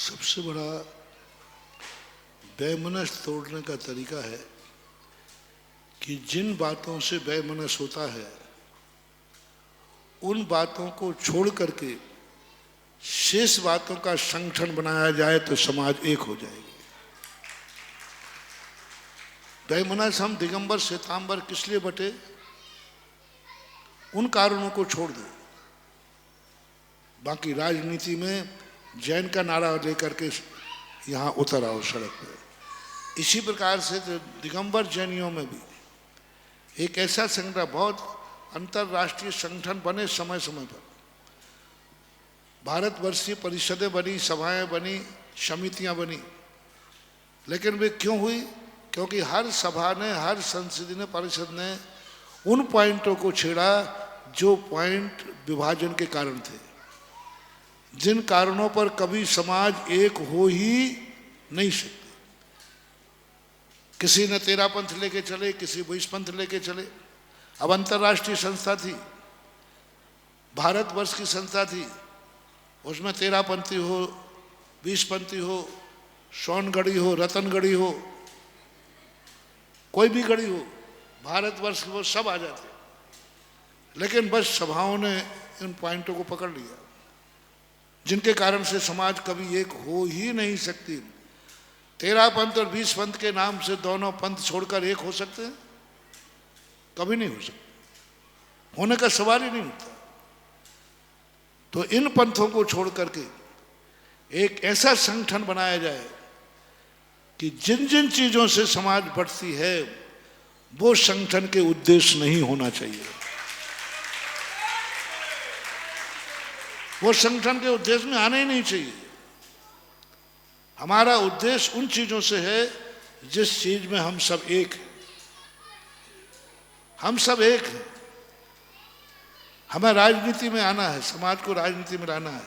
सबसे बड़ा वैमनस्य तोड़ने का तरीका है कि जिन बातों से वैमनस्य होता है उन बातों को छोड़ करके शेष बातों का संगठन बनाया जाए तो समाज एक हो जाएगी। वैमनस्य हम दिगंबर श्वेतांबर किस लिए बटे, उन कारणों को छोड़ दो। बाकी राजनीति में जैन का नारा लेकर के यहाँ उतर आओ सड़क पर। इसी प्रकार से दिगंबर जैनियों में भी एक ऐसा संगठन, बहुत अंतर्राष्ट्रीय संगठन बने समय समय पर, भारतवर्षीय परिषदें बनी, सभाएं बनी, समितियां बनी, लेकिन वे क्यों हुई? क्योंकि हर सभा ने, हर संसदीय परिषद ने उन पॉइंटों को छेड़ा जो पॉइंट विभाजन के कारण थे, जिन कारणों पर कभी समाज एक हो ही नहीं सकते। किसी ने 13 पंथ लेके चले, किसी 22 पंथ लेके चले। अब अंतर्राष्ट्रीय संस्था थी, भारतवर्ष की संस्था थी, उसमें 13 पंथी हो, 20 पंथी हो, सोनगढ़ी हो, रतनगढ़ी हो, कोई भी गढ़ी हो, भारतवर्ष वो सब आ जाते। लेकिन बस सभाओं ने इन पॉइंटों को पकड़ लिया जिनके कारण से समाज कभी एक हो ही नहीं सकती। 13 पंथ और 20 पंथ के नाम से दोनों पंथ छोड़कर एक हो सकते हैं? कभी नहीं हो सकते, होने का सवाल ही नहीं होता। तो इन पंथों को छोड़ करके एक ऐसा संगठन बनाया जाए कि जिन जिन चीजों से समाज बढ़ती है वो संगठन के उद्देश्य नहीं होना चाहिए। वो संगठन के उद्देश्य में आना ही नहीं चाहिए। हमारा उद्देश्य उन चीजों से है जिस चीज में हम सब एक हैं। हम सब एक हैं। हमें राजनीति में आना है, समाज को राजनीति में लाना है।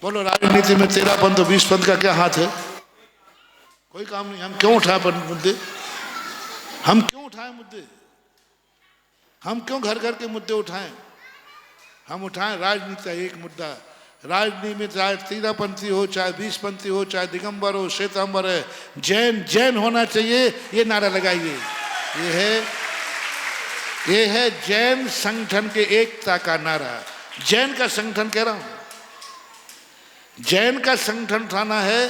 बोलो, राजनीति में 13 पंथ और 20 पंथ का क्या हाथ है? कोई काम नहीं। हम क्यों उठाए मुद्दे? हम क्यों उठाएं मुद्दे? हम क्यों घर घर के मुद्दे उठाएं? हम उठाएं राजनीति का एक मुद्दा। राजनीति में चाहे 13 पंथी हो, चाहे 20 पंथी हो, चाहे दिगंबर हो, श्वेतांबर है, जैन जैन होना चाहिए, ये नारा लगाइए। ये है जैन संगठन के एकता का नारा। जैन का संगठन कह रहा हूं, जैन का संगठन उठाना है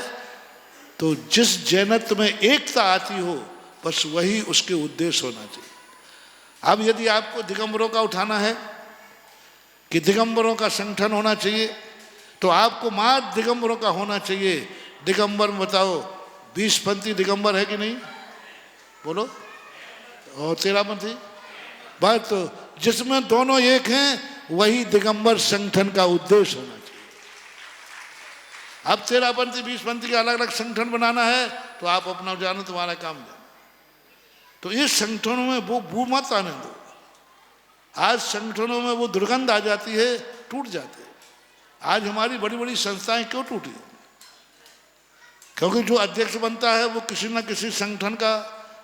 तो जिस जैनत्व में एकता आती हो बस वही उसके उद्देश्य होना चाहिए। अब यदि आपको दिगंबरों का उठाना है कि दिगंबरों का संगठन होना चाहिए तो आपको मात्र दिगंबरों का होना चाहिए। दिगंबर में बताओ 20 पंथी दिगंबर है कि नहीं? बोलो। और 13 पंथी, बस तो जिसमें दोनों एक हैं वही दिगंबर संगठन का उद्देश्य होना चाहिए। अब 13 पंथी 20 पंथी का अलग अलग संगठन बनाना है तो आप अपना जानो, तुम्हारा काम जानो। तो इस संगठनों में वो बू मत आने दो। आज संगठनों में वो दुर्गंध आ जाती है, टूट जाते हैं। आज हमारी बड़ी बड़ी संस्थाएं क्यों टूटी? क्योंकि जो अध्यक्ष बनता है वो किसी ना किसी संगठन का,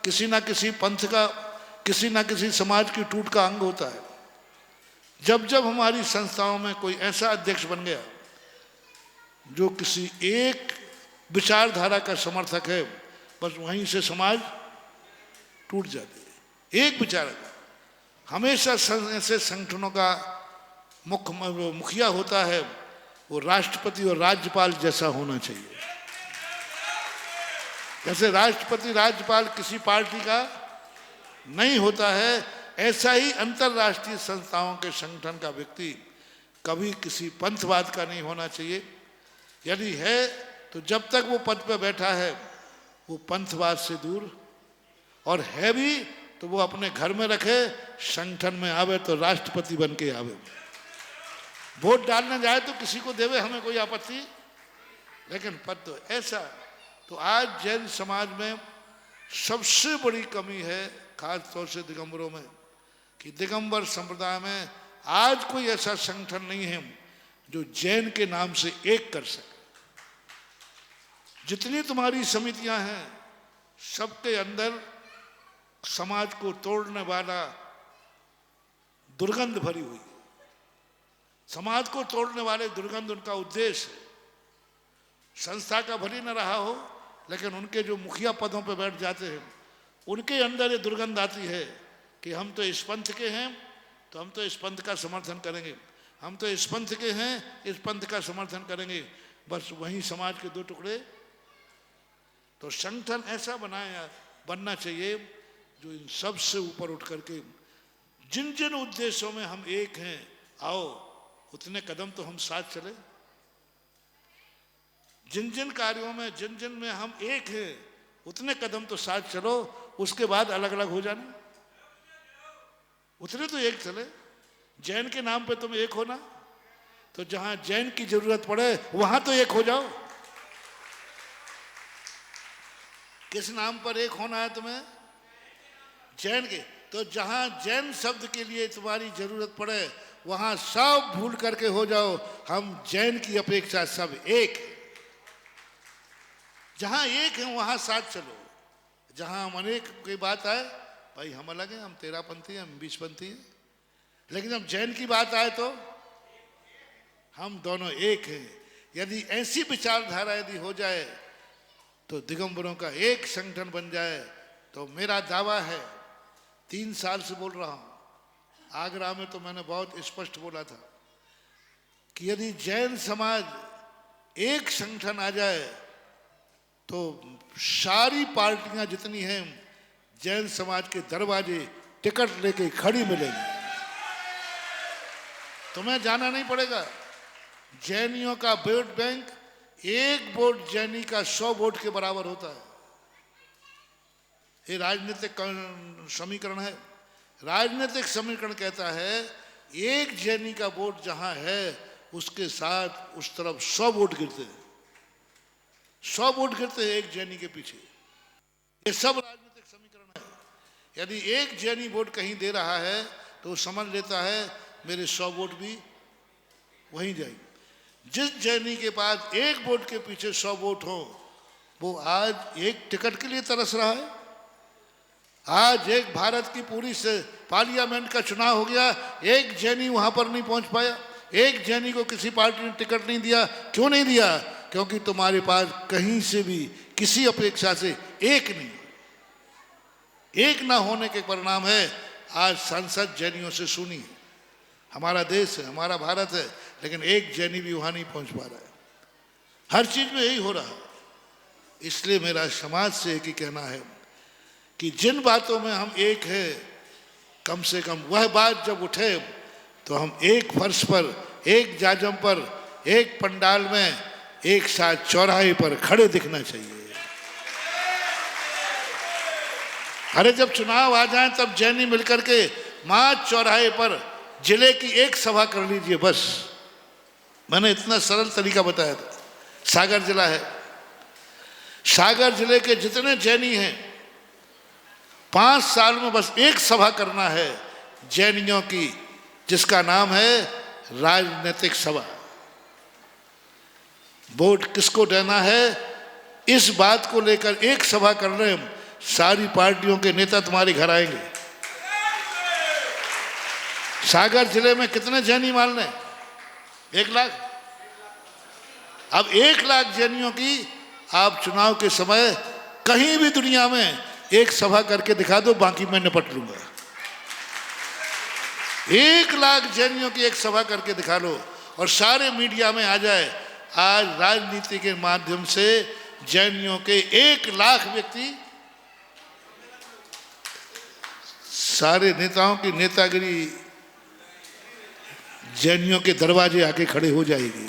किसी ना किसी पंथ का, किसी ना किसी समाज की टूट का अंग होता है। जब जब हमारी संस्थाओं में कोई ऐसा अध्यक्ष बन गया जो किसी एक विचारधारा का समर्थक है, बस वहीं से समाज टूट जाती है। एक विचार हमेशा ऐसे संगठनों का मुखिया होता है वो राष्ट्रपति और राज्यपाल जैसा होना चाहिए। जैसे राष्ट्रपति राज्यपाल किसी पार्टी का नहीं होता है, ऐसा ही अंतर्राष्ट्रीय संस्थाओं के संगठन का व्यक्ति कभी किसी पंथवाद का नहीं होना चाहिए। यदि है तो जब तक वो पद पर बैठा है वो पंथवाद से दूर, और है भी तो वो अपने घर में रखे, संगठन में आवे तो राष्ट्रपति बन के आवे। वोट डालने जाए तो किसी को देवे, हमें कोई आपत्ति, लेकिन पद तो ऐसा। तो आज जैन समाज में सबसे बड़ी कमी है, खास तौर से दिगंबरों में, कि दिगंबर संप्रदाय में आज कोई ऐसा संगठन नहीं है जो जैन के नाम से एक कर सके। जितनी तुम्हारी समितियां हैं सबके अंदर समाज को तोड़ने वाला दुर्गंध भरी हुई है। समाज को तोड़ने वाले दुर्गंध उनका उद्देश्य है। संस्था का भले न रहा हो, लेकिन उनके जो मुखिया पदों पर बैठ जाते हैं उनके अंदर ये दुर्गंध आती है कि हम तो इस पंथ के हैं तो हम तो इस पंथ का समर्थन करेंगे, हम तो इस पंथ के हैं इस पंथ का समर्थन करेंगे। बस वही समाज के दो टुकड़े। तो संगठन ऐसा बनना चाहिए जो इन सब से ऊपर उठ करके जिन जिन उद्देश्यों में हम एक हैं, आओ उतने कदम तो हम साथ चले। जिन जिन कार्यों में जिन जिन में हम एक हैं उतने कदम तो साथ चलो, उसके बाद अलग अलग हो जाना, उतने तो एक चले। जैन के नाम पे तुम एक हो ना, तो जहां जैन की जरूरत पड़े वहां तो एक हो जाओ। किस नाम पर एक होना है तुम्हें? जैन के। तो जहां जैन शब्द के लिए तुम्हारी जरूरत पड़े वहां सब भूल करके हो जाओ, हम जैन की अपेक्षा सब एक। जहां एक है वहां साथ चलो। जहां हम अनेक की बात आए, भाई हम अलग हैं, हम 13 पंथी हैं, हम 20 पंथी हैं, लेकिन जब जैन की बात आए तो हम दोनों एक हैं। यदि ऐसी विचारधारा यदि हो जाए तो दिगंबरों का एक संगठन बन जाए, तो मेरा दावा है, 3 साल से बोल रहा हूं, आगरा में तो मैंने बहुत स्पष्ट बोला था कि यदि जैन समाज एक संगठन आ जाए तो सारी पार्टियां जितनी हैं जैन समाज के दरवाजे टिकट लेके खड़ी मिलेंगी। तुम्हें जाना नहीं पड़ेगा। जैनियों का वोट बैंक, एक वोट जैनी का 100 वोट के बराबर होता है। ये राजनीतिक समीकरण है। राजनीतिक समीकरण कहता है एक जैनी का वोट जहां है उसके साथ उस तरफ 100 वोट गिरते हैं, 100 वोट गिरते हैं एक जैनी के पीछे। ये सब राजनीतिक समीकरण है। यदि एक जैनी वोट कहीं दे रहा है तो समझ लेता है मेरे 100 वोट भी वहीं जाएंगे। जिस जैनी के पास एक वोट के पीछे 100 वोट हो, वो आज एक टिकट के लिए तरस रहा है। आज एक भारत की पूरी से पार्लियामेंट का चुनाव हो गया, एक जैनी वहां पर नहीं पहुंच पाया, एक जैनी को किसी पार्टी ने टिकट नहीं दिया। क्यों नहीं दिया? क्योंकि तुम्हारे पास कहीं से भी किसी अपेक्षा से एक नहीं। एक ना होने के परिणाम है आज संसद जैनियों से सुनी है। हमारा देश है, हमारा भारत है, लेकिन एक जैनी भी वहां नहीं पहुंच पा रहा है। हर चीज में यही हो रहा है। इसलिए मेरा समाज से एक ही कहना है कि जिन बातों में हम एक हैं, कम से कम वह बात जब उठे तो हम एक फर्श पर, एक जाजम पर, एक पंडाल में, एक साथ चौराहे पर खड़े दिखना चाहिए। अरे जब चुनाव आ जाए तब जैनी मिलकर के मार्च चौराहे पर जिले की एक सभा कर लीजिए, बस। मैंने इतना सरल तरीका बताया था। सागर जिला है, सागर जिले के जितने जैनी हैं 5 साल में बस एक सभा करना है जैनियों की, जिसका नाम है राजनीतिक सभा। वोट किसको देना है इस बात को लेकर एक सभा कर रहे हैं। सारी पार्टियों के नेता तुम्हारे घर आएंगे। सागर जिले में कितने जैनी मान लें? 1 लाख। अब 1 लाख जैनियों की आप चुनाव के समय कहीं भी दुनिया में एक सभा करके दिखा दो, बाकी मैं निपट लूंगा। 1 लाख जैनियों की एक सभा करके दिखा लो और सारे मीडिया में आ जाए। आज राजनीति के माध्यम से जैनियों के 1 लाख व्यक्ति, सारे नेताओं की नेतागिरी जैनियों के दरवाजे आके खड़े हो जाएगी।